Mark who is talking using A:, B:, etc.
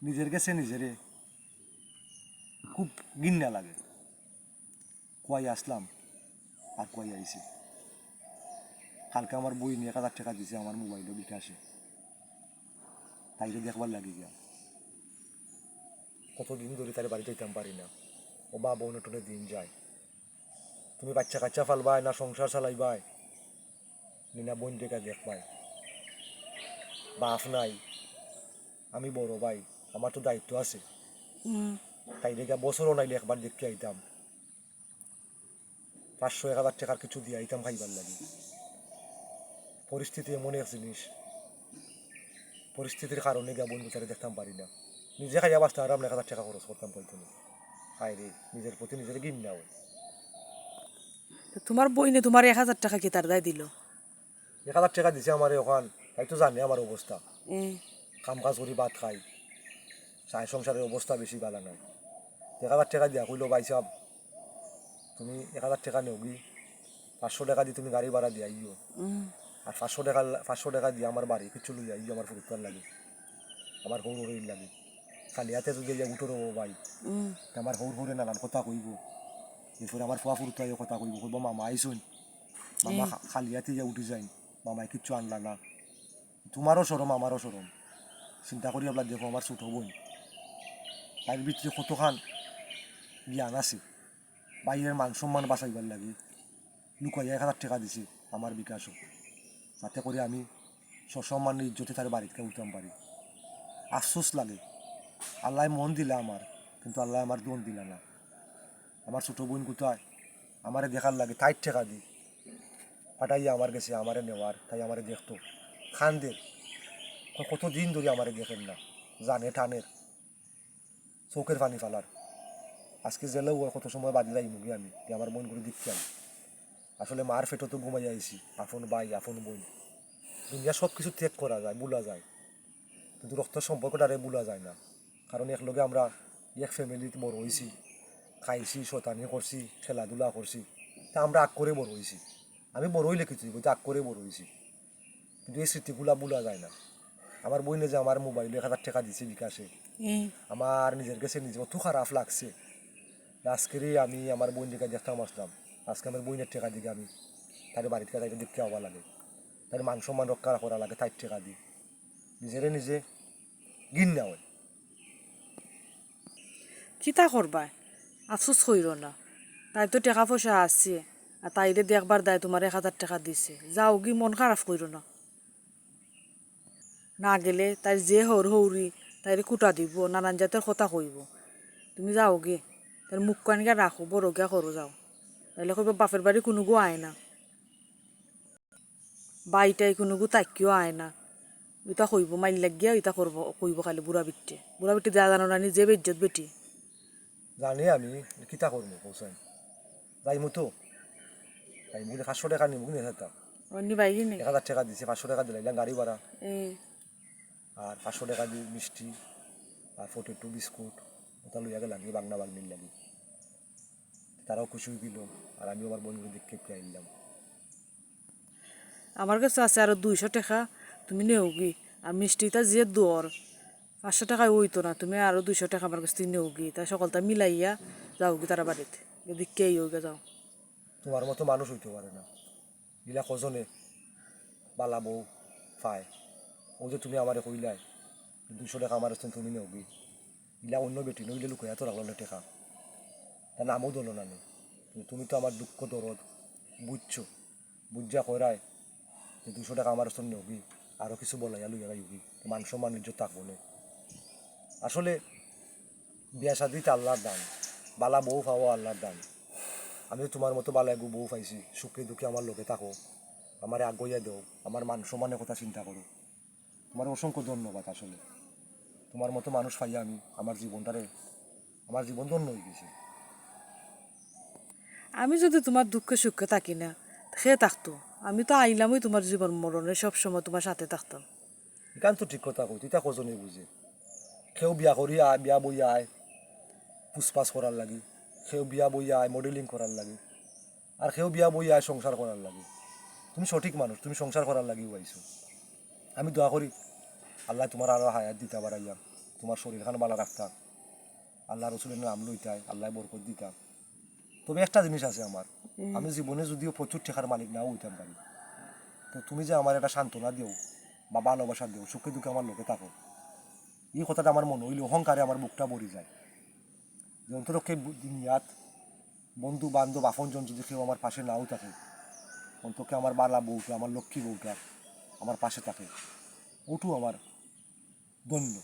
A: নিজের কাছে নিজেরে খুব ঘৃণা লাগে। কয় আসলাম আর কয় আইছি। কালকে আমার বই নিয়ে 1,000 টাকা দিছে আমার মোবাইলও বিকাশে, তাইরে দেখবার লাগি গিয়া। কতদিন ধরে তার বাড়িতে যেতাম পারি না, ও বা বোন টোনে দিন যায়। তুমি বাচ্চা কাচ্চা ফালবাই না সংসার চালাইবাই, না বোন টেকা দেখবাই, বাপ নাই, আমি বড় ভাই, আমার তো দায়িত্ব আছে। তাই দেখা বছরও নাইলে একবার দেখতে আইতাম, 500-1,000 টাকার কিছু দিয়ে আইতাম খাইবার লাগে। পরিস্থিতি এমন এক জিনিস, পরিস্থিতির কারণে গিয়া বন্ধু তারা দেখতাম পারি না। নিজে খাইয়া বাঁচতে আর আমরা 1,000 টাকা খরচ করতাম পাইতো না। খাই রে, নিজের প্রতি নিজের ঘৃণা হয়।
B: তোমার বইনে তোমার 1,000 টাকা কি তার দায় দিল?
A: 1,000 টাকা দিছে আমার ওখান, তাই তো জানে আমার অবস্থা। কাম কাজ করি ভাত খাই, চাই সংসারের অবস্থা বেশি ভালো নয়। 1,000 টাকা দিয়া কইলো ভাই সাহেব তুমি 1,000 টাকা নেওগি, 500 টাকা দিয়ে তুমি গাড়ি ভাড়া দিয়ে আইও, আর 500 টাকা দিয়ে আমার বাড়ি কিছু লই আইও আমার ফুরুতার লাগে, আমার হৌর হৌরের লাগে। খালি হাতে যদি উঠো রবো ভাই, আমার হৌর হৌরে নানান কথা কইব। এরপরে আমার ফুয়া ফুরুতাইও কথা কইব, কইব মামা আইসুন, মামা খালি হাতে যা উঠে যাই, মামায় কিচ্ছু আনলা না। তোমারও সরম আমারও সরম। চিন্তা করি আপনার দেখো আমার ছোট বোন, তার ভিতরে কতখান জ্ঞান আছে। বাইরের মান সম্মান বাঁচাইবার লাগে লুকাইয়া 1,000 টাকা দিছে আমার বিকাশও, যাতে করে আমি সসম্মান ইজ্জতে তার বাড়িতে উঠতাম পারি। আফসোস লাগে, আল্লাহ মন দিলা আমার, কিন্তু আল্লাহ আমার দন দিলা না। আমার ছোট বোন কোথায়, আমারে দেখার লাগে 60 টাকা দিই পাঠাইয়া আমার গেছে আমারে নেওয়ার, তাই আমারে দেখতো খানদের। কতদিন ধরে আমারে দেখেন না, জানে টানের চোখের পানি ফালার। আজকে জেলেও কত সময় বাদি যাই মুগি আমি আমার বোন করে দেখতাম। আসলে মার ফেটো তো ঘুমাই আইছি, আপন ভাই আপন বোন। দুনিয়া সব কিছু ত্যাগ করা যায়, ভুলা যায়, কিন্তু রক্ত সম্পর্কটারে ভুলা যায় না। কারণ একলগে আমরা এক ফ্যামিলিতে বড় হয়েছি, খাইছি, শতানি করছি, খেলাধুলা করছি, তা আমরা আগ করে বড় হয়েছি। আমি বড় হইলে কিছু বলতে আগ করে বড় হয়েছি, কিন্তু এই স্মৃতিগুলা ভুলা যায় না। আমার বইনে যে আমার মোবাইলে 1,000 টাকা দিছে বিকাশে, আমার নিজের কাছে নিজে অত খারাপ লাগছে। আজকেরই আমি আমার বোন দিকে দেখতাম আসলাম, আজকে আমার বোনের টাকা দিকে আমি তার বাড়িতে তাইকে দেখতে হওয়া লাগে, তার মান সম্মান রক্ষা করা লাগে, তার টাকা দিই নিজেরে নিজে ঘৃণা হয়।
B: কিতা করবা, আফসোস কইর না। তাই তো টাকা পয়সা আছে, আর তাইরে দেখবার দায় তোমার 1,000 টাকা দিছে, যাও কি মন খারাপ কইর না। না গেলে তাই যে হৌর হৌরি তাইরে কুটা দিব, নানান জাতের কথা কইব। তুমি যাও গে, তার মুখ কানিকা রাখো, বড় গিয়া করো যাও। তাইলে কইব বাপের বাড়ি কোনো গো আয় না, বাইটাই কোনো গো তাকিও আয় না। ইটা কইব মাইল লাগিয়া ইটা করবো, কইব খালি বুড়া বিটি দেয়া জানো না নিজে বেজ্জত বেটি।
A: জানি আমি কিতা করবো পৌঁছাই যাই মতো, তাই মুখে 500 টাকা নিব কিনে থাকতাম।
B: অন্য বাইরে নেই।
A: 1,000 টাকা দিছে, 500 টাকা দিলাম গাড়ি ভাড়া,
B: এই
A: আর 500 টাকা দিয়ে মিষ্টি আর পটেটো বিস্কুট ওটা লইয়া গেলাম বাগনা বাগনির লাগি। তারাও খুশি দিল, আর আমি আমার বোনগুলো দেখতে আইলাম।
B: আমার কাছে আছে আরো 200 টাকা, তুমি নেও কি। আর মিষ্টিটা যে দর 500 টাকায় হইতো না, তুমি আরো 200 টাকা আমার কাছ থেকে নেও কি, তা সকালটা মিলাইয়া যাও কি তারা বাড়িতে দেখে ওকে যাও।
A: তোমার মতো মানুষ হইতে পারে না, গিলা কজনে বালা বউ পায়। ও যে তুমি আমারে কইলাই 200 টাকা আমার হচ্ছে তুমি নেওগি, গিলা অন্য বেটি নইলে লুকাইয়া তো রাখলো টেকা, তার নামও দল না নি। কিন্তু তুমি তো আমার দুঃখ দরদ বুঝছো, বুঝা করায় যে 200 টাকা আমার হচ্ছে নেওগি, আরও কিছু বলাইয়া লইয়া গাইগি, মান সম্মান ইজ্জত থাকবো না। আসলে বিয়া শাদিতে আল্লাহর দান, বালা বউ পাওয়া আল্লাহর দান। আমি তোমার মতো বালা এগু বউ পাইছি, সুখে দুঃখে আমার লোকে থাকো, আমার আগুইয়া দেও, আমার মান সম্মানের কথা চিন্তা করো। তোমার অসংখ্য ধন্যবাদ। আসলে তোমার মতো মানুষ পাইয়া আমি আমার জীবন ধন্য হয়ে গেছে।
B: আমি যদি তোমার দুঃখে সুখে থাকি না, সে থাকতো। আমি তো আইলামই তোমার জীবন মরণে, সবসময় তোমার সাথে থাকতাম।
A: এখান তো ঠিক কথা কই, তুই তা কজনে বুঝে। কেউ বিয়া করি আয়, বিয়া বই আয় পুষ্পাস করার লাগি, কেউ বিয়া বই আয় মডেলিং করার লাগি, আর কেউ বিয়া বই আয় সংসার করার লাগি। তুমি সঠিক মানুষ, তুমি সংসার করার লাগিও আইছো। আমি দোয়া করি আল্লাহ তোমার আরো হায়াত দিতে পারাইয়া, তোমার শরীরখান ভালো রাখতাম, আল্লাহ রসুলের নাম লইতাই, আল্লাহ বরকত দিতাম। তবে একটা জিনিস আছে আমার, আমি জীবনে যদিও প্রচুর টাকার মালিক নাও হইতাম পারি, তো তুমি যে আমার একটা সান্ত্বনা দিও বা ভালোবাসা দিও, সুখে দুঃখে আমার লোকে থাকো, এই কথাটা আমার মনে হইলে অহংকারে আমার বুকটা ভরে যায়। যে অন্তরক্ষে দুনিয়াত বন্ধু বান্ধব আপনজন যদি কেউ আমার পাশে নাও থাকে, অন্তকে আমার বালা বউটা, আমার লক্ষ্মী বউটা আমার পাশে থাকে, ওটু আমার ধন্য।